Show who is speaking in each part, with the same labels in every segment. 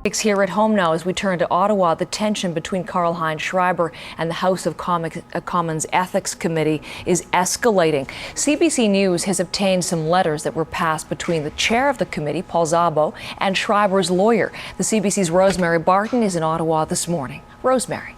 Speaker 1: Here at home now, as we turn to Ottawa, the tension between Karlheinz Schreiber and the House of Commons Ethics Committee is escalating. CBC News has obtained some letters that were passed between the chair of the committee, Paul Szabo, and Schreiber's lawyer. The CBC's Rosemary Barton is in Ottawa this morning. Rosemary.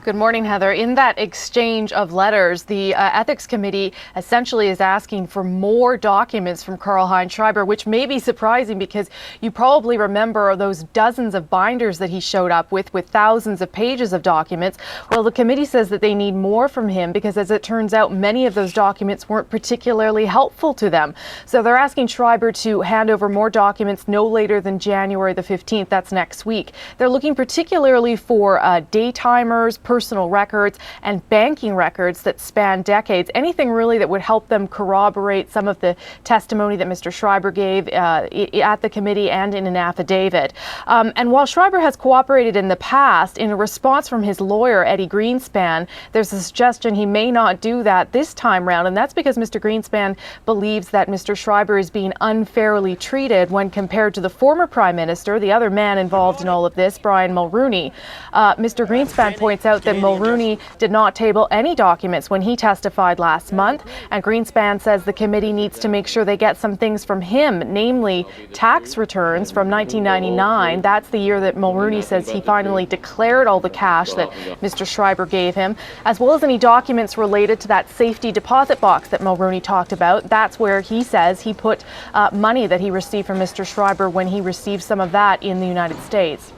Speaker 2: Good morning, Heather. In that exchange of letters, the Ethics Committee essentially is asking for more documents from Karlheinz Schreiber, which may be surprising because you probably remember those dozens of binders that he showed up with thousands of pages of documents. Well, the committee says that they need more from him because, as it turns out, many of those documents weren't particularly helpful to them. So they're asking Schreiber to hand over more documents no later than January the 15th. That's next week. They're looking particularly for daytimers, personal records, and banking records that span decades. Anything really that would help them corroborate some of the testimony that Mr. Schreiber gave at the committee and in an affidavit. And while Schreiber has cooperated in the past, in a response from his lawyer, Eddie Greenspan, there's a suggestion he may not do that this time round, and that's because Mr. Greenspan believes that Mr. Schreiber is being unfairly treated when compared to the former Prime Minister, the other man involved in all of this, Brian Mulroney. Mr. Greenspan points out that Mulroney did not table any documents when he testified last month, and Greenspan says the committee needs to make sure they get some things from him, namely tax returns from 1999. That's the year that Mulroney says he finally declared all the cash that Mr. Schreiber gave him, as well as any documents related to that safety deposit box that Mulroney talked about. That's where he says he put money that he received from Mr. Schreiber when he received some of that in the United States.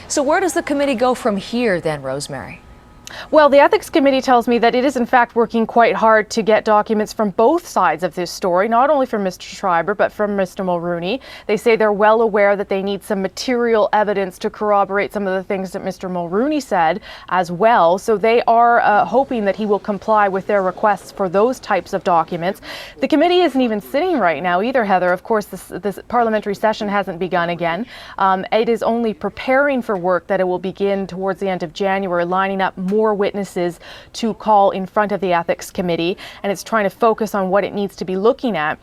Speaker 1: So where does the committee go from here then, Rosemary?
Speaker 2: Well, the Ethics Committee tells me that it is in fact working quite hard to get documents from both sides of this story, not only from Mr. Schreiber, but from Mr. Mulroney. They say they're well aware that they need some material evidence to corroborate some of the things that Mr. Mulroney said as well. So they are hoping that he will comply with their requests for those types of documents. The committee isn't even sitting right now either, Heather. Of course, this parliamentary session hasn't begun again. It is only preparing for work that it will begin towards the end of January, lining up more witnesses to call in front of the Ethics Committee, and it's trying to focus on what it needs to be looking at.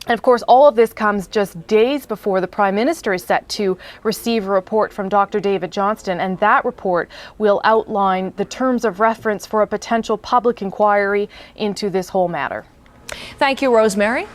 Speaker 2: And of course, all of this comes just days before the Prime Minister is set to receive a report from Dr. David Johnston, and that report will outline the terms of reference for a potential public inquiry into this whole matter.
Speaker 1: Thank you, Rosemary.